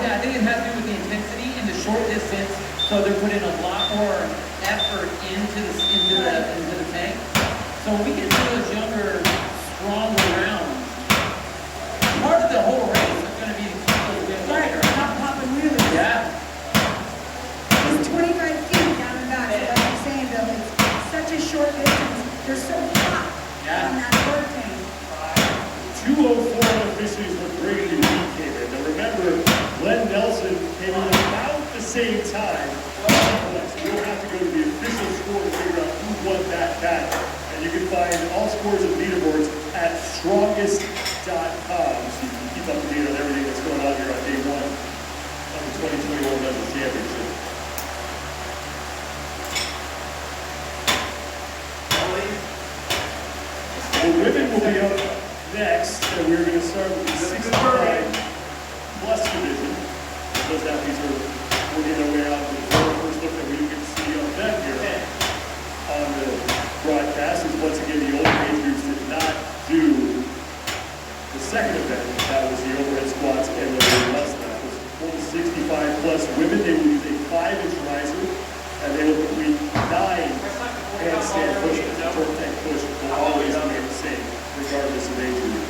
I think it has to do with the intensity in the short distance. So they're putting a lot more effort into the tank. So when we get to those younger, stronger rounds, part of the whole race is going to be to keep those wheels lighter. Not popping wheels. Yeah. It's 25 feet down and back. So like I'm saying, Bill, it's such a short distance. They're so hot on that short tank. 2:04 officials were great when he came in. Now remember, Glenn Nelson came in about the same time. So you don't have to go to the official score to figure out who won that battle. And you can find all scores and leaderboards at strongest.com. So you can keep up to date on everything that's going on here on day one of the 2021 National Championship. The women will be up next, and we're going to start with the 65 plus division. Those athletes are working their way out. The first look that we get to see on them here on the broadcast is once again the older age groups did not do the second event. That was the overhead squats and the less than that. For the 65 plus women, they will use a 5-inch riser, and they will complete 9 handstand pushes. The torque tank push will always remain the same, regardless of age group.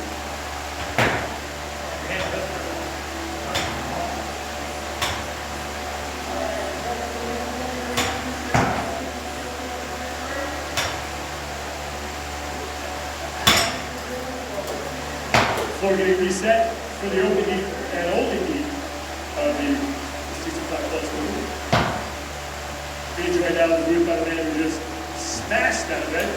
Floor getting reset for the open heat and only heat of the 65 plus women. Being joined now in the booth by the man who just smashed that event.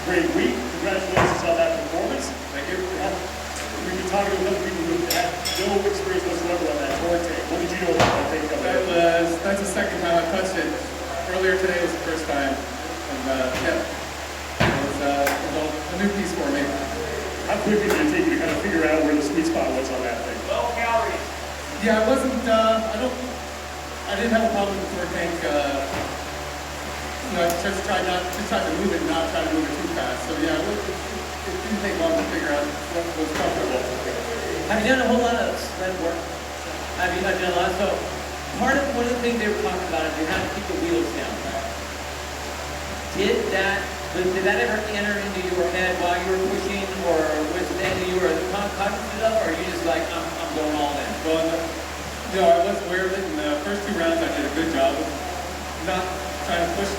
Great week. Congratulations on that performance. Thank you. We've been talking with other people who had no experience whatsoever on that torque tank. What did you know about that thing coming in? That's the second time I touched it. Earlier today was the first time. And yeah, it was a new piece for me. How quickly did it take you to kind of figure out where the sweet spot was on that thing? Low calories. Yeah, I wasn't, I didn't have a problem with the torque tank. Just tried to move it, not try to move it too fast. So yeah, it didn't take long to figure out what was comfortable. Have you done a whole lot of sled work? Have you done a lot? So one of the things they were talking about is you have to keep the wheels down. Did that ever enter into your head while you were pushing, or was it that you were cognizant of, or are you just like, I'm going all in? Well, I was aware of it. In the first 2 rounds, I did a good job of not trying to push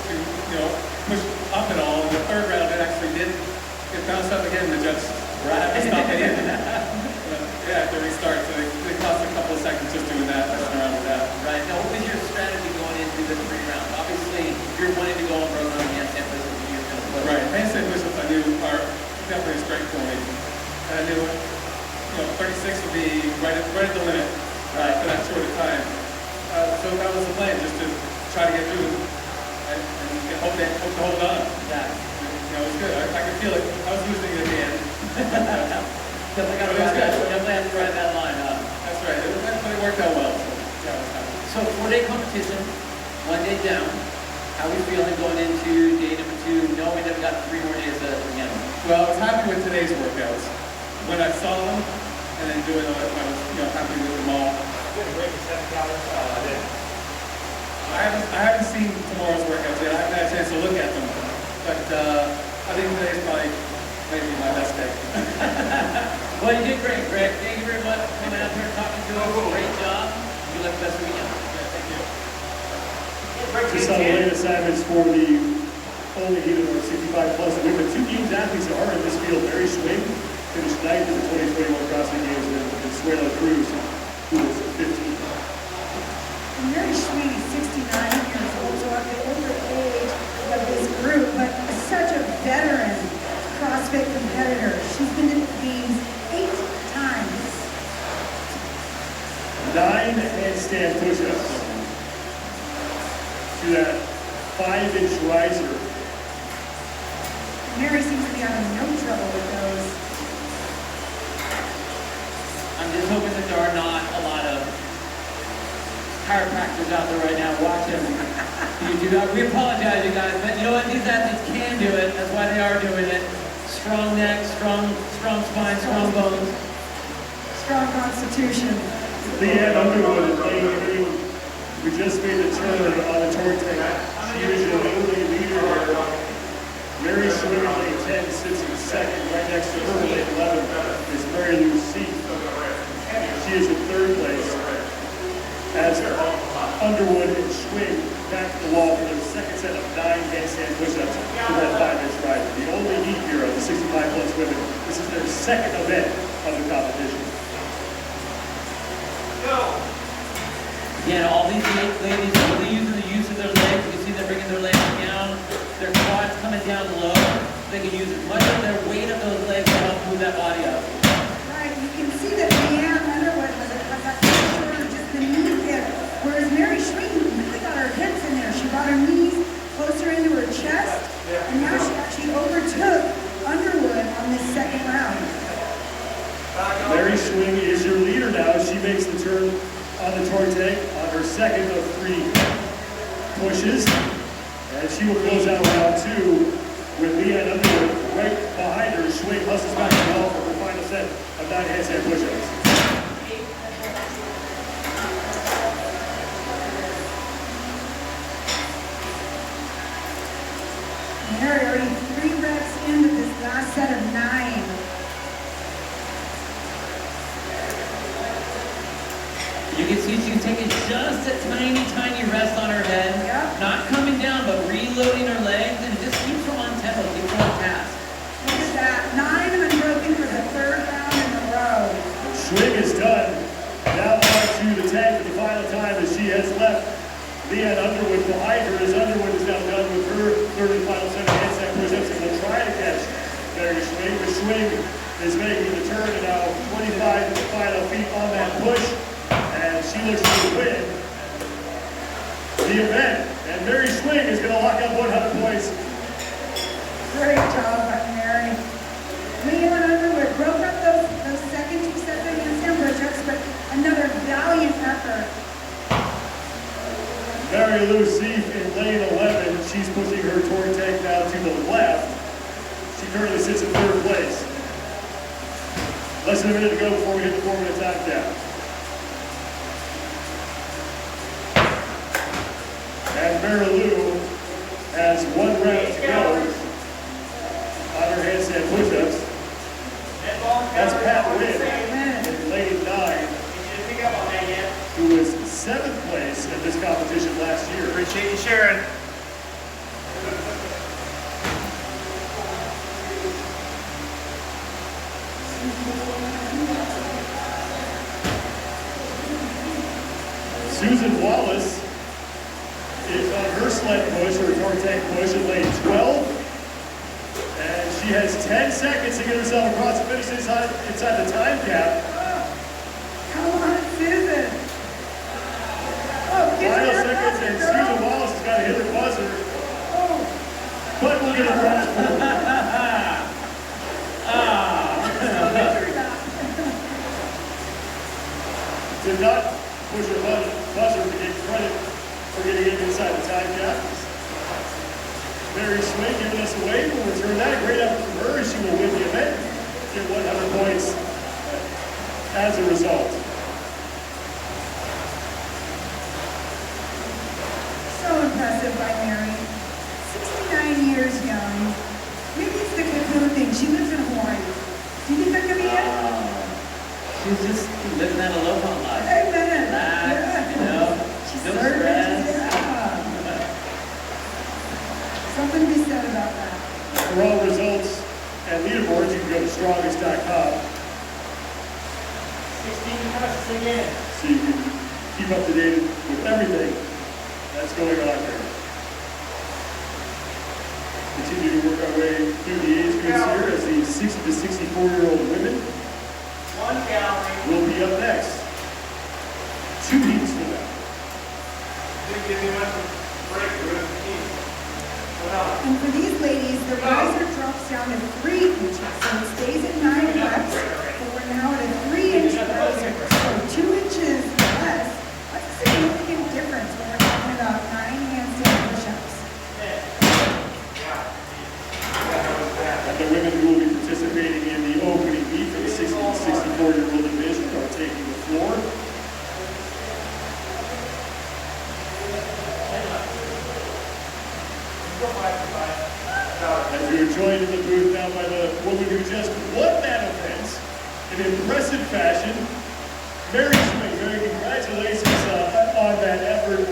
up at all. In the 3rd round, it actually did. It bounced up again, and the judge had to stop it in. Yeah, I had to restart. So it cost a couple of seconds just doing that, messing around with that. Right. Now, what was your strategy going into the 3 rounds? Obviously, if you're wanting to go on road on the handstand push-ups, you're going to push. Right. Handstand push-ups I knew are definitely a strength for me. And I knew 36 would be right at the limit for that short of time. So that was the plan, just to try to get through and hope to hold on. Yeah. It was good. I could feel it. I was losing it at the end. Definitely have to ride that line, huh? That's right. But it worked out well. So, yeah, I was happy. So 4-day competition, 1 day down. How are we feeling going into day number 2, knowing that we got 3 more days again? Well, I was happy with today's workouts. When I saw them and then doing them, I was happy with them all. I haven't seen tomorrow's workouts yet. I haven't had a chance to look at them. But I think today's probably maybe my best day. Well, you did great, Greg. Thank you very much for coming out here and talking to us. Great job. Good luck the best weekend. Yeah, thank you. Just on the late assignments for the only heat of our 65 plus women. 2 games athletes are in this field. Mary Swing finished 9th in the 2021 CrossFit Games, and Venezuela Cruz, who was 15th. Mary Sweeney is 69 years old, so at the older age of this group, but such a veteran CrossFit competitor. She's been to the games 8 times. 9 handstand push-ups to that 5-inch riser. Mary seems to be having no trouble with those. I'm just hoping that there are not a lot of chiropractors out there right now watching you do that. We apologize, you guys, but you know what? These athletes can do it. That's why they are doing it. Strong neck, strong spine, strong bones. Strong constitution. Leanne Underwood is laying in. We just made the turn on the torque tank. She is your early leader here. Mary Schwing, lane 10, sits in second. Right next to her, lane 11, is Mary Lou C. She is in third place. As Underwood and Schwing back to the wall for their second set of 9 handstand push-ups for that 5-inch ride. The only heat here of the 65-plus women. This is their second event of the competition. Yeah, all these ladies are really using the use of their legs. You can see they're bringing their legs down, their quads coming down low. They can use as much of their weight of those legs to help move that body up. Right, you can see that Leanne Underwood has that shoulder, just the knee hip, whereas Mary Schwing really got her hips in there. She brought her knees closer into her chest, and now she actually overtook Underwood on this second round. Mary Schwing is your leader now. She makes the turn on the torque tank on her second of 3 pushes. And she will close out round 2 with Leanne Underwood right behind her. Schwing hustles back to the wall for her final set of 9 handstand push-ups. Mary already 3 reps into this last set of 9. You can see she's taking just a tiny, tiny rest on her head. Yep. Not coming down, but reloading her legs, and it just keeps her on tempo, keeps her on task. Look at that, 9 unbroken for the 3rd round in a row. Schwing is done. Now on to the tank for the final time as she has left Leanne Underwood behind her. As Underwood is now done with her 3rd and final set of handstand push-ups and will try to catch Mary Schwing. But Schwing is making the turn and now 25 final feet on that push. And she looks to win the event. And Mary Schwing is going to lock up 100 points. Great job by Mary. Leanne Underwood broke up those second 2 sets of handstand push-ups, but another valiant effort. Mary Lou Seif in lane 11. She's pushing her torque tank now to the left. She currently sits in 3rd place. Less than a minute to go before we hit the 4-minute time cap. And Mary Lou has 1 round to go on her handstand push-ups. That's Pat Wynn in lane 9, who was 7th place at this competition last year. Appreciate you sharing. Susan Wallace is on her sled push, or torque tank push in lane 12. And she has 10 seconds to get herself across the finish inside the time cap. Come on, Susan. Oh, get Final her seconds, faster, and girl. Susan Wallace has got to hit her buzzer. Oh, But we'll get a cross for her. victory lap. Did not push her buzzer to get credit for getting in inside the time cap. Mary Schwing giving us a wave. We'll return that. Great effort from her. She will win the event. Get 100 points as a result. So impressive by Mary. 69 years young. Maybe it's the cocoon thing. She lives in Hawaii. Do you think that could be it? She's just living that aloha life. Amen. Relax, you know, She's no serving. stress. Yeah. Something to be said about that. For all results and leaderboards, you can go to strongest.com 16 passes again. so you can keep up to date with everything that's going on here. Continue to work our way through the age groups here as the 60 to 64-year-old women 1 calorie. will be up next. 2 heats for them. Didn't give me much of a break. We're going to keep. What else? And for these ladies, the riser drops down to 3 inches, so it stays at 9 reps, but we're now at a 3-inch riser. So 2 inches less, that's a significant difference when we're talking about 9 handstand push-ups. And the women who will be participating in the opening heat for the 60 to 64-year-old division are taking the floor. joined in the booth now by the woman who just won that event in impressive fashion. Mary Swing, Mary, congratulations on that effort.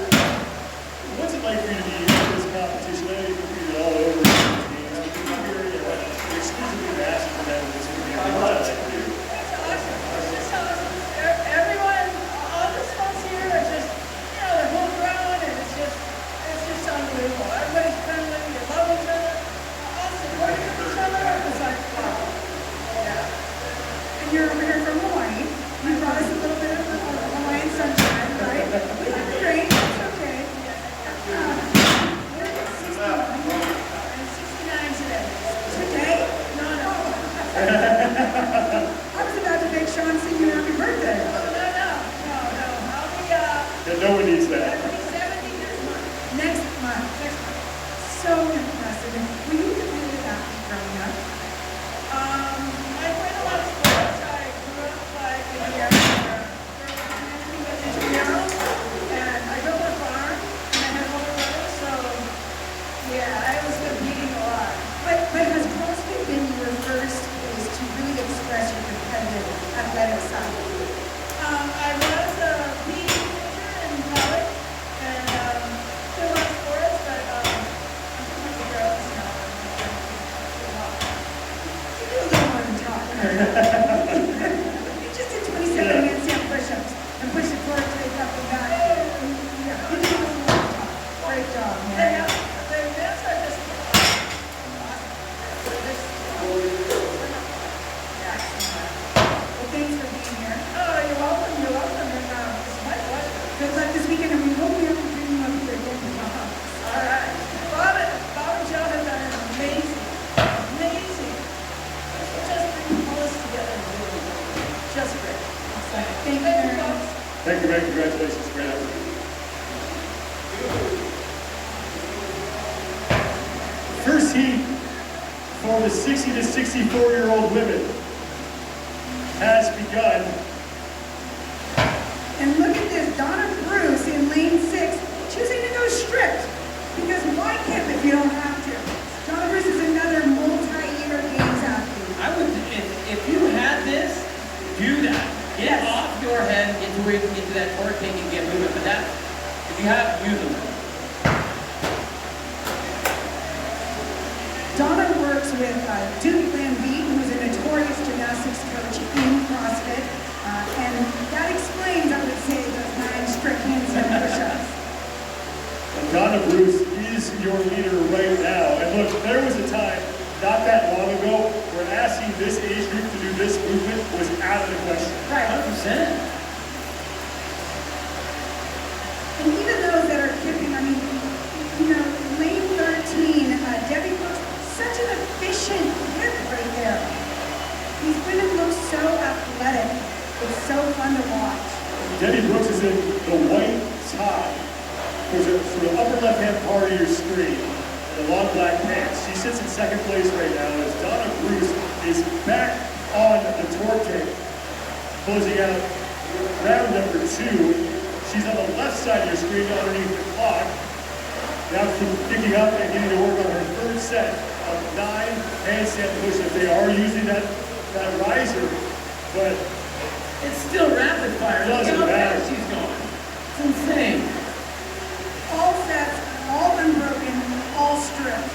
What's it like for you to be in this competition? I know you competed all over the games. You can come here and exclusively master for that. It's going to be a lot of for you. It's awesome. It's just awesome. Everyone, all the spots here are just, you know, they're moving around and it's just unbelievable. Everybody's friendly, they love each other, all supporting each other. It's like, wow. Yeah. And you're over here from Hawaii. You brought us a little bit of Hawaiian sunshine, right? We like the rain, it's okay. We're at 69. And 69 today. Today? No, no. I was about to make Sean sing you happy birthday. No. I'll be, Yeah, no one needs that. I'll be 70 this month. Next month. So impressive. Were you competitive athlete growing up? I played a lot of sports. I grew up like in the area and I built a farm and I had older brothers, so yeah, I was competing a lot. But has CrossFit been your first place to really express your competitive athletic side? I was a PE teacher in college and did a lot of sports, but I'm pretty much a girls now. You do a little more than talk. You just did 27 handstand push-ups and push the core tape up and back. Yeah, you did a little more than talk. Great job, man. The events are just Well, thanks for being here. oh, you're welcome, and it's my pleasure. Good luck this weekend, and we hope we ever bring you up here again to the Hobbs. All right. Bob and Joe have done an amazing. Just bring all this together and do it. Just great. Thank you very much. Thank you, Mary. Congratulations. Great effort. First heat for the 60 to 64-year-old women has begun. And look at this, Donna Bruce in lane 6, choosing to go stripped. Because why camp if you don't have to? Donna Bruce is another multi-year games athlete. I would, if you had this, do that. Get off your head, into that torque tank and get moving. But that, if you have, use them. Donna works with Duke Lambie, who's a notorious gymnastics coach in CrossFit. And that explains, I would say, those 9 strict handstand push-ups. And Donna Bruce is your leader right now. And look, there was a time not that long ago where asking this age group to do this movement was out of the question. Right, 100%. And even those that are kipping, I mean, you know, lane 13, Debbie Brooks, such an efficient hip right there. These women look so athletic. It's so fun to watch. Debbie Brooks is in the white top, which is for the upper left-hand part of your screen, and the long black pants. She sits in second place right now as Donna Bruce is back on the torque tank, closing out round number 2. She's on the left side of your screen underneath the clock. Now picking up and getting to work on her third set of 9 handstand push-ups. They are using that riser, but It's still rapid fire. Look Doesn't how matter. fast she's going. It's insane. All sets, all unbroken, all stripped.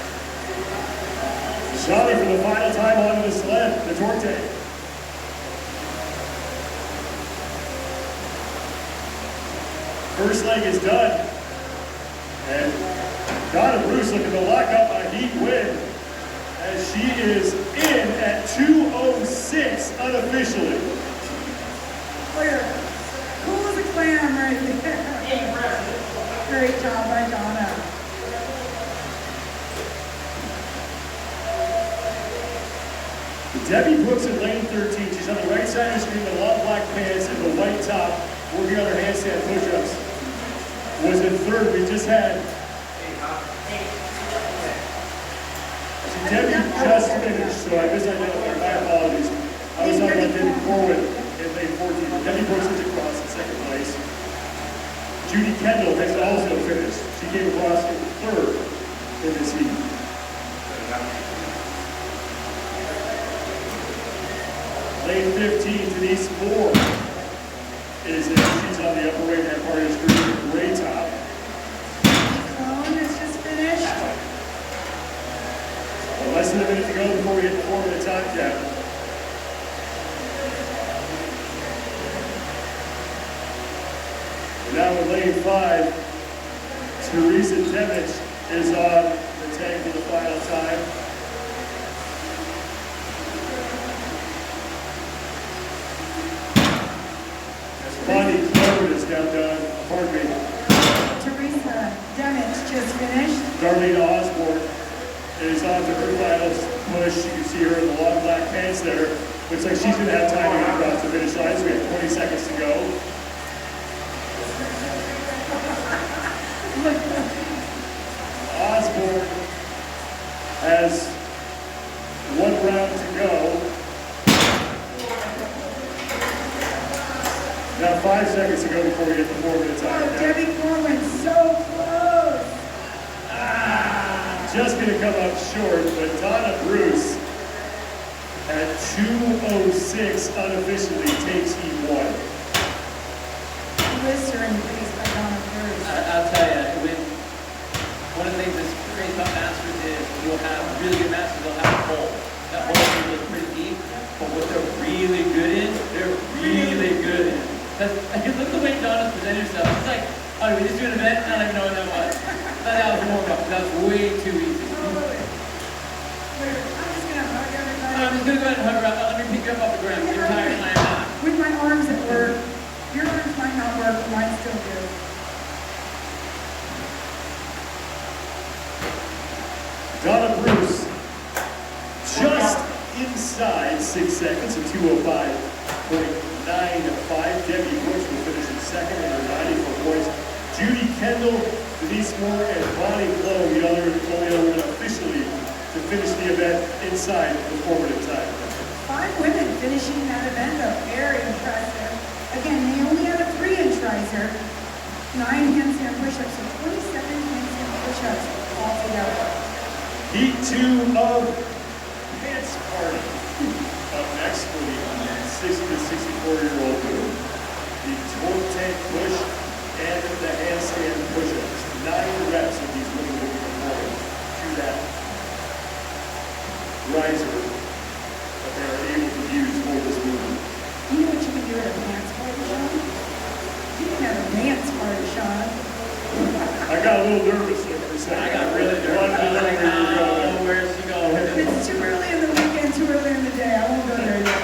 Shawnee for the final time onto the sled, the torque tank. First leg is done. And Donna Bruce looking to lock up a heat win as she is in at 2:06 unofficially. Clear. Cool as a clam right there. Impressive. Great job by Donna. Debbie Brooks in lane 13. She's on the right side of the screen, the long black pants and the white top, working on her handstand push-ups. Was in third. We just had Debbie just finished, so I misidentified. My apologies. I was talking about Debbie Corwin in lane 14. Debbie Brooks is across in second place. Judy Kendall has also finished. She came across in third in this heat. Lane 15, Denise Moore is in. She's on the upper right-hand part of the screen with gray top. Clone is just finished. Less than a minute to go before we hit the 4-minute time cap. Now in lane 5, Teresa Temich is on the tank for the final time. Bonnie Clover is now done. Pardon me. Teresa Demich just finished. Darlene Osborne is on to her final push. You can see her in the long black pants there. Looks like she's going to have time to get across the finish line, so we have 20 seconds to go. Osborne has 1 round to go. Now 5 seconds to go before we hit the 4-minute time. Oh, Debbie Corwin, so close. Just going to come up short, but Donna Bruce at 2:06 unofficially takes E1. Blister in the face by Donna Bruce. I'll tell you, one of the things that's great about Masters is you'll have really good Masters, they'll have a hole. That hole can look pretty deep, but what they're really good in, they're really good in. Because look at the way Donna's presented herself. It's like, oh, we just do an event? I don't even know what that was. That was a warm-up. That was way too easy. I'm just gonna hug everybody. I'm just going to go ahead and hug her up. Let me pick you up off the ground. You're tired and I am not. With my arms at work. Your arms might not work, but mine still do. Donna Bruce just inside 6 seconds of 2:05.95. Debbie Bush will finish in second with her 94 points. Judy Kendall, Denise Moore, and Bonnie Blow, the only other women officially to finish the event inside the 4-minute time. 5 women finishing that event though, very impressive. Again, Naomi had a 3-inch riser, 9 handstand push-ups, so 27 handstand push-ups altogether. Heat 2 of Pants Party. Up next for the 60 to 64-year-old group. The torque tank push and the handstand push-ups. 9 reps of these women will be performing to that riser that they are able to use for this movement. You know what you can do at a dance party, Sean? You can have a dance party, Sean. I got a little nervous there for a second. I got really nervous. Wanted to know where you were going. Where's she going? It's too early in the weekend, too early in the day. I won't go there yet.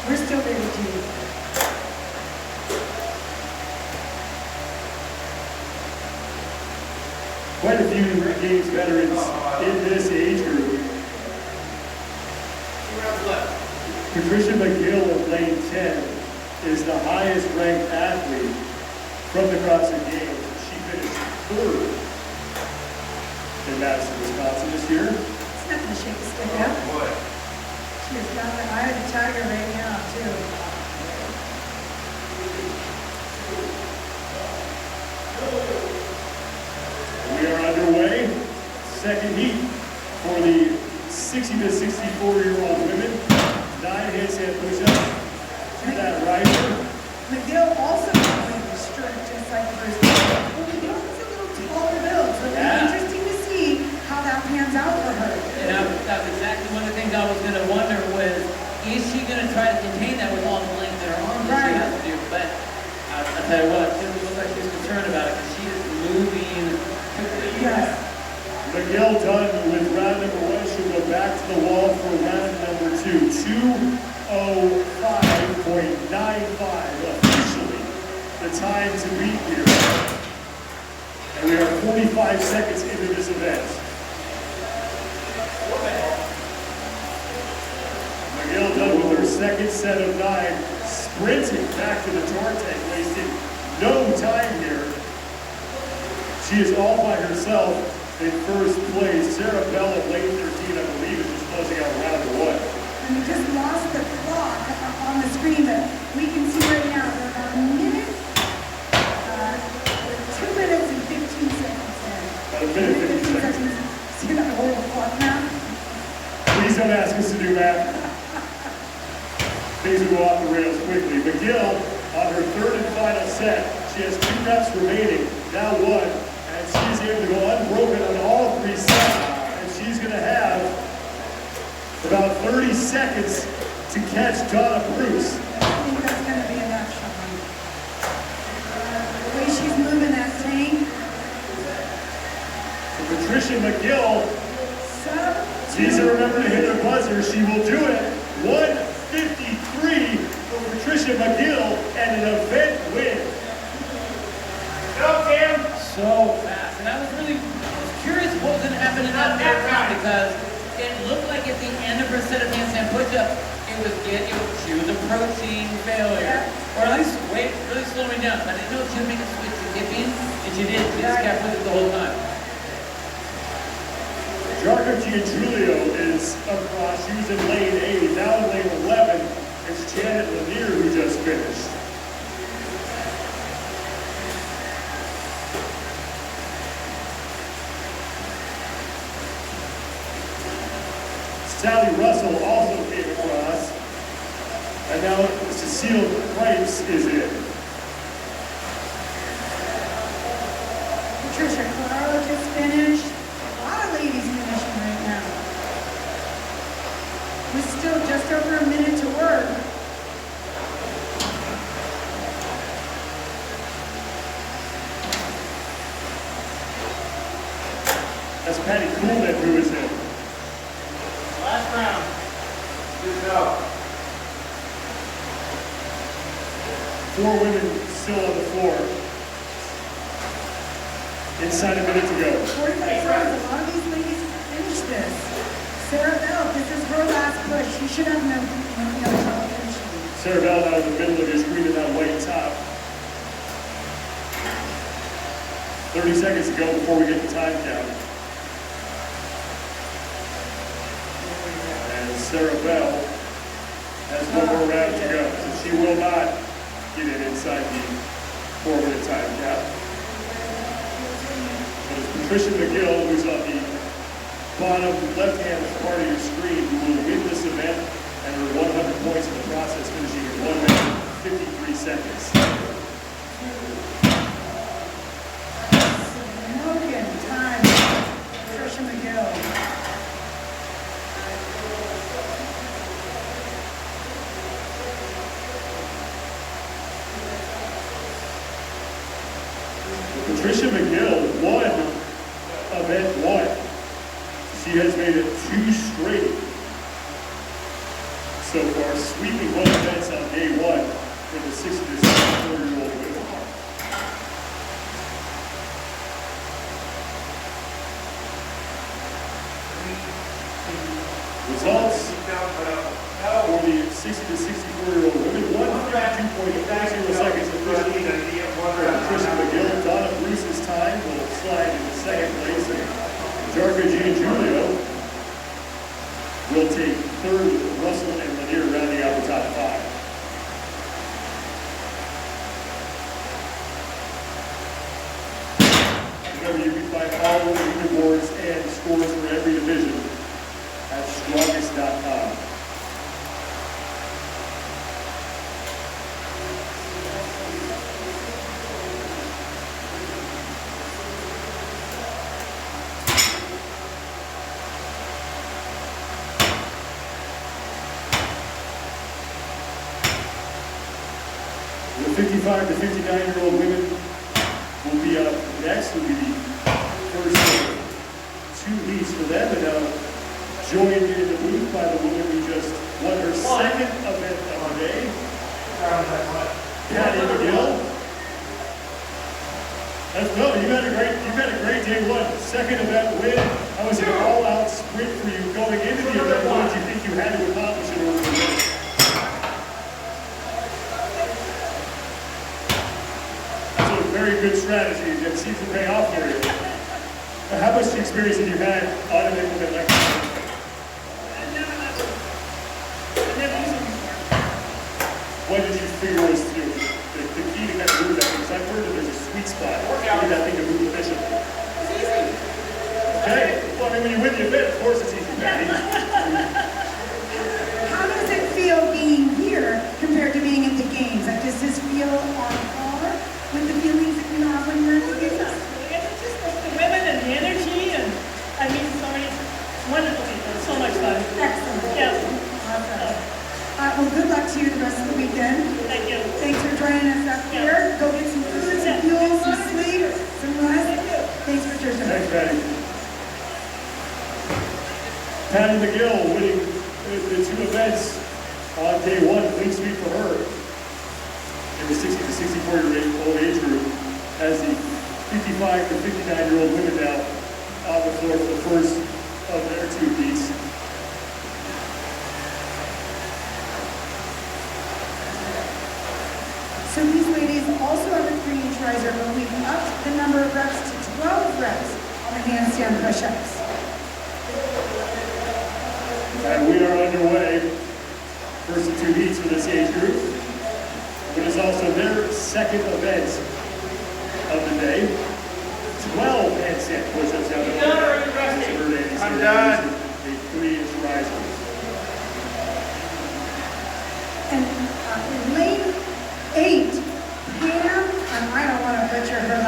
We're still there with you. Quite a few Games veterans in this age group. 2 rounds left. Patricia McGill of lane 10 is the highest ranked athlete from the CrossFit Games. She finished 3rd in Madison, Wisconsin this year. It's nothing to shake a stick up. Boy. She has got the eye of the tiger right now, too. We are underway. Second heat for the 60 to 64-year-old women. 9 handstand push-ups to that riser. McGill also going strict, just like Bruce. Well, McGill is a little taller build, so it'll be interesting to see how that pans out for her. And that's exactly one of the things I was going to wonder was, is she going to try to contain that with all the length in her arms that she has to do? But I'll tell you what, she doesn't look like she's concerned about it because she is moving quickly. Yes. McGill done with round number 1. She'll go back to the wall for round number 2. 2:05.95 officially the time to beat here. And we are 45 seconds into this event. McGill done with her second set of 9, sprinting back to the torque tank, wasting no time here. She is all by herself in first place. Sarah Bell of lane 13, I believe, is just closing out round 1. And we just lost the clock on the screen, but we can see right now we're about a minute, 2 minutes and 15 seconds in. About a minute and 15 seconds. See that horrible clock now? Please don't ask McGill on her third and final set. She has 2 reps remaining, now 1, and she's able to go unbroken on all 3 sets. And she's going to have about 30 seconds to catch Donna Bruce. I think that's gonna be enough, Sean. The way she's moving that tank, So Patricia McGill sub needs to two. remember to hit her buzzer. She will do it. 1:53 for Patricia McGill and an event win. Go, Cam. So fast. And I was curious what was going to happen in that third round because it looked like at the end of her set of handstand push-ups, she was approaching failure. Or at least really slowing down. I didn't know if she would make a switch to dipping, and she did. She just kept with it the whole time. Jarko Giangiulio is across. She was in lane 8. Now in lane 11 is Janet Lanier, who just finished. Sally Russell also came across. And now Cecile Cripes is in. Patricia Claro just finished. A lot of ladies finishing right now. With still just over a minute to work. That's Patty Coolman who is in. Last round. Good go. 4 women still on the floor. Inside a minute to go. 45 seconds. A lot of these ladies finish this. Sarah Bell, this is her last push. She should have no trouble finishing. Sarah Bell out of the middle of your screen in that white top. 30 seconds to go before we get the time count. And Sarah Bell has 1 more round to go, so she will not get in inside the 4-minute time count. But it's Patricia McGill, who's on the bottom left-hand part of your screen, who will win this event and earn 100 points in the process, finishing in 1 minute 53 seconds. Smoking time. Patricia McGill. Patricia McGill won event 1. She has made it 2 straight so far, sweeping both events on day 1 for the 60 to 64-year-old women. Results for the 60 to 64-year-old women, 1:52.80 seconds officially for Patricia McGill. Donna Bruce's time will slide into 2nd place, and Jarko Giangiulio will take 3rd with Russell and Lanier rounding out the top 5. Remember, you can find all of the leaderboards and scores for every division at strongest.com. The 55 to 59-year-old women will be up next. Will be the first 2 heats for them, and now joined in the booth by the woman who just won her 2nd event of the day, Patty McGill. You had a great day 1. 2nd event win. That was an all-out sprint for you going into the event. What did you think you had to accomplish in order to win? That's a very good strategy that seems to pay off for you. How much experience have you had on an event like that? What did you figure was the key to kind of move that? Because I've heard that there's a sweet spot to get that thing to move efficiently. It's easy. Okay? Well, I mean, when you win the event, of course it's easy, Patty. How does it feel being here compared to being at the games? I Brian McGill winning the two events on day one, clean sweep for her. In the 60 to 64-year-old age group, as the 55 to 59-year-old women now on the floor for the first of their two heats. So these ladies also have a 3-inch riser, but we've upped the number of reps to 12 reps on the handstand push-ups. And we are underway. First of two heats for this age group. It is also their second event of the day. 12 handstand push-ups now. You done or are you resting? I'm done. A 3-inch riser. And in lane 8, Pam, and I don't want to butcher her